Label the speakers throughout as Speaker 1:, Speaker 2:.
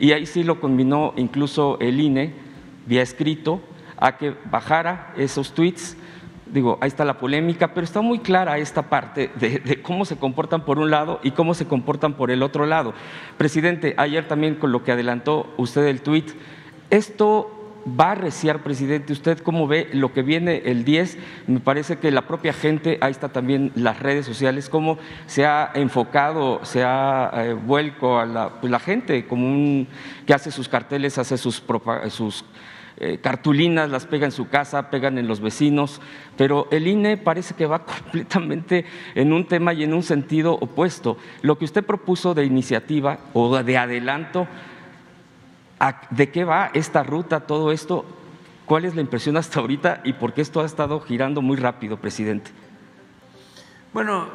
Speaker 1: y ahí sí lo conminó incluso el INE vía escrito a que bajara esos tweets. Digo, ahí está la polémica, pero está muy clara esta parte de cómo se comportan por un lado y cómo se comportan por el otro lado. Presidente, ayer también con lo que adelantó usted el tuit, esto va a arreciar, presidente. ¿Usted cómo ve lo que viene el 10? Me parece que la propia gente, ahí está también las redes sociales, cómo se ha enfocado, se ha vuelco a la gente común que hace sus carteles, hace sus cartulinas, las pega en su casa, pegan en los vecinos, pero el INE parece que va completamente en un tema y en un sentido opuesto. Lo que usted propuso de iniciativa o de adelanto, ¿de qué va esta ruta, todo esto? ¿Cuál es la impresión hasta ahorita y por qué esto ha estado girando muy rápido, presidente?
Speaker 2: Bueno,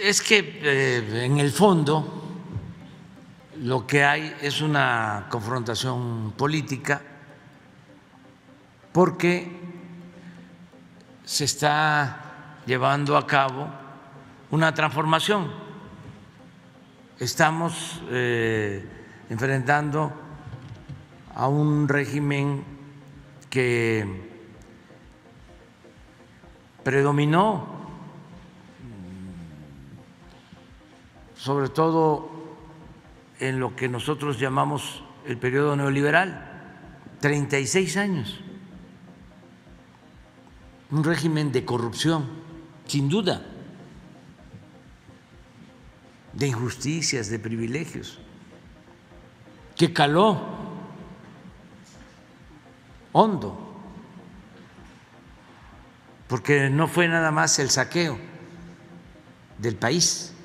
Speaker 2: es que en el fondo lo que hay es una confrontación política porque se está llevando a cabo una transformación. Estamos enfrentando a un régimen que predominó, sobre todo en lo que nosotros llamamos el periodo neoliberal, 36 años. Un régimen de corrupción, sin duda, de injusticias, de privilegios, que caló hondo, porque no fue nada más el saqueo del país,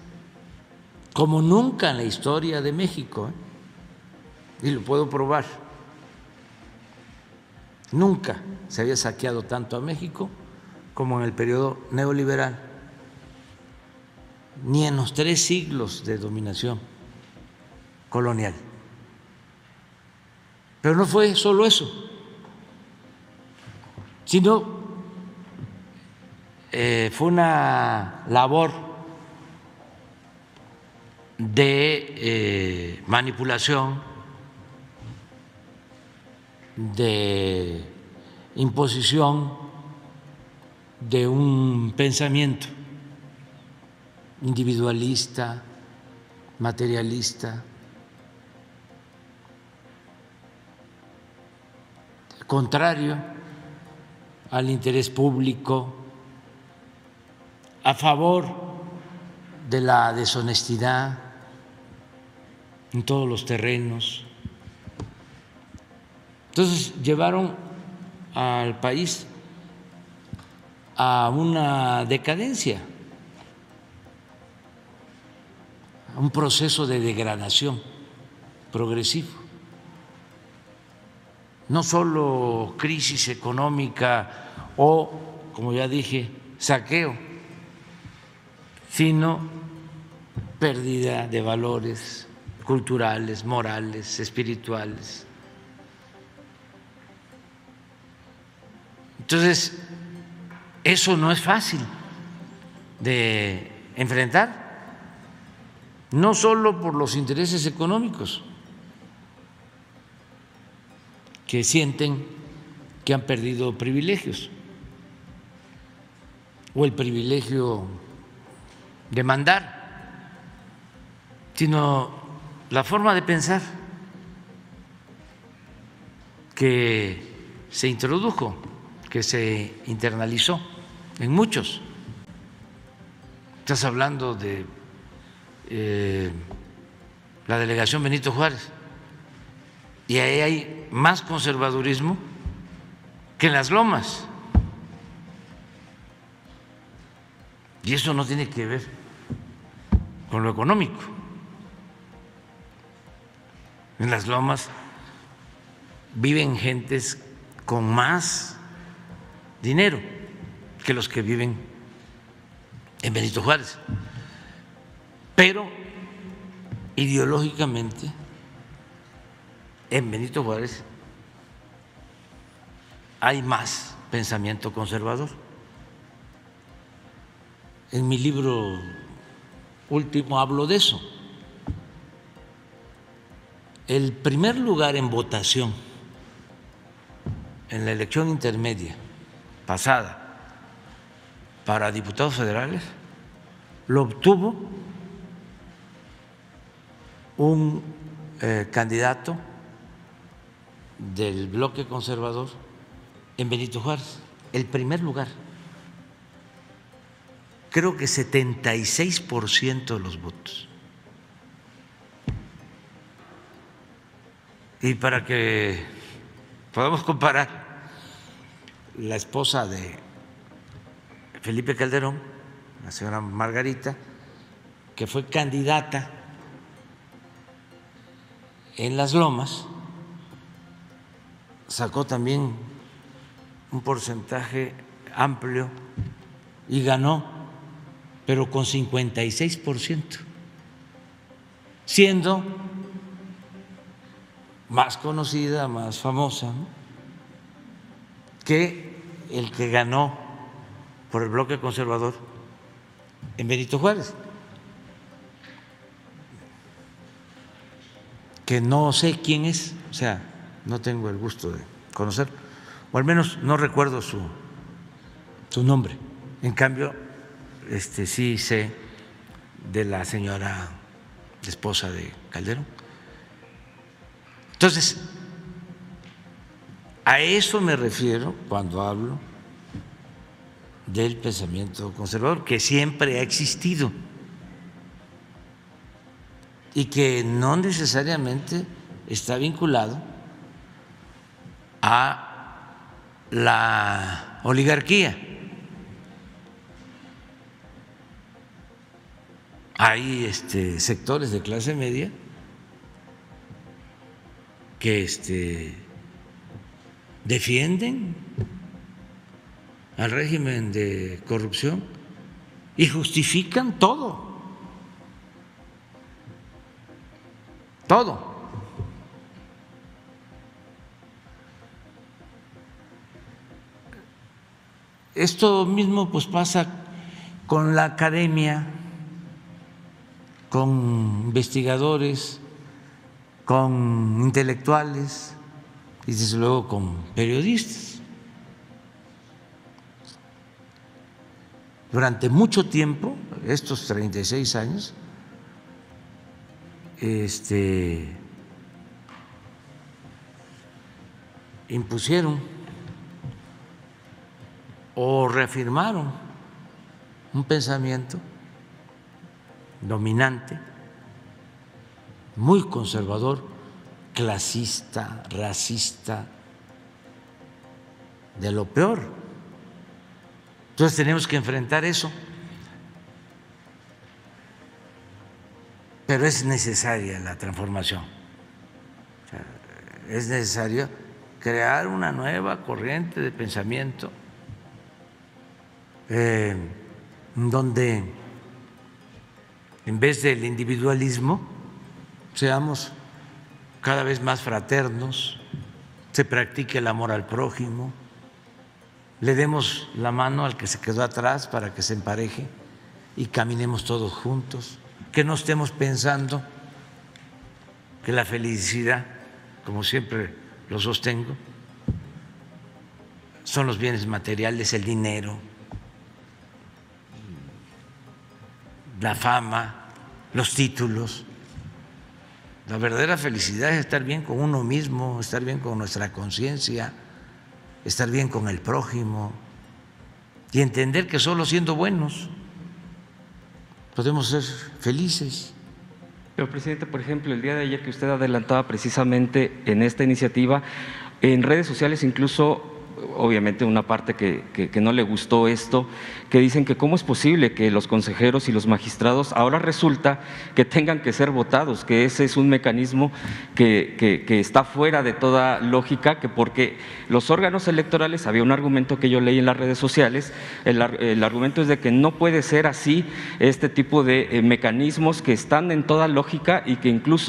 Speaker 2: como nunca en la historia de México, y lo puedo probar. Nunca se había saqueado tanto a México como en el periodo neoliberal, ni en los 3 siglos de dominación colonial. Pero no fue solo eso, sino fue una labor de manipulación, de imposición de un pensamiento individualista, materialista, contrario al interés público, a favor de la deshonestidad en todos los terrenos. Entonces llevaron al país a una decadencia, a un proceso de degradación progresivo. No solo crisis económica o, como ya dije, saqueo, sino pérdida de valores culturales, morales, espirituales. Entonces, eso no es fácil de enfrentar, no solo por los intereses económicos que sienten que han perdido privilegios o el privilegio de mandar, sino la forma de pensar que se introdujo, que se internalizó en muchos. Estás hablando de la delegación Benito Juárez, y ahí hay más conservadurismo que en las Lomas. Y eso no tiene que ver con lo económico. En las Lomas viven gentes con más dinero que los que viven en Benito Juárez, pero ideológicamente en Benito Juárez hay más pensamiento conservador. En mi libro último hablo de eso. el primer lugar en votación en la elección intermedia pasada para diputados federales lo obtuvo un candidato del bloque conservador en Benito Juárez, el primer lugar. Creo que 76% de los votos. Y para que podamos comparar, la esposa de Felipe Calderón, la señora Margarita, que fue candidata en Las Lomas, sacó también un porcentaje amplio y ganó, pero con 56%, siendo más conocida, más famosa, ¿no?, que el que ganó por el bloque conservador en Benito Juárez, que no sé quién es, o sea, no tengo el gusto de conocerlo, o al menos no recuerdo su nombre. En cambio, sí sé de la señora esposa de Calderón. Entonces, a eso me refiero cuando hablo del pensamiento conservador, que siempre ha existido y que no necesariamente está vinculado a la oligarquía. Hay sectores de clase media que defienden al régimen de corrupción y justifican todo. Esto mismo pues pasa con la academia, con investigadores, con intelectuales y desde luego con periodistas. Durante mucho tiempo, estos 36 años, impusieron o reafirmaron un pensamiento dominante, muy conservador, clasista, racista, de lo peor. Entonces tenemos que enfrentar eso, pero es necesaria la transformación. O sea, es necesario crear una nueva corriente de pensamiento donde en vez del individualismo seamos cada vez más fraternos, se practique el amor al prójimo, le demos la mano al que se quedó atrás para que se empareje y caminemos todos juntos, que no estemos pensando que la felicidad, como siempre lo sostengo, son los bienes materiales, el dinero, la fama, los títulos. La verdadera felicidad es estar bien con uno mismo, estar bien con nuestra conciencia, estar bien con el prójimo y entender que solo siendo buenos podemos ser felices.
Speaker 1: Pero, presidente, por ejemplo, el día de ayer que usted adelantaba precisamente en esta iniciativa, en redes sociales incluso, obviamente una parte que no le gustó esto, que dicen que cómo es posible que los consejeros y los magistrados ahora resulta que tengan que ser votados, que ese es un mecanismo que está fuera de toda lógica, que porque los órganos electorales, había un argumento que yo leí en las redes sociales, el argumento es de que no puede ser así este tipo de mecanismos que están en toda lógica y que incluso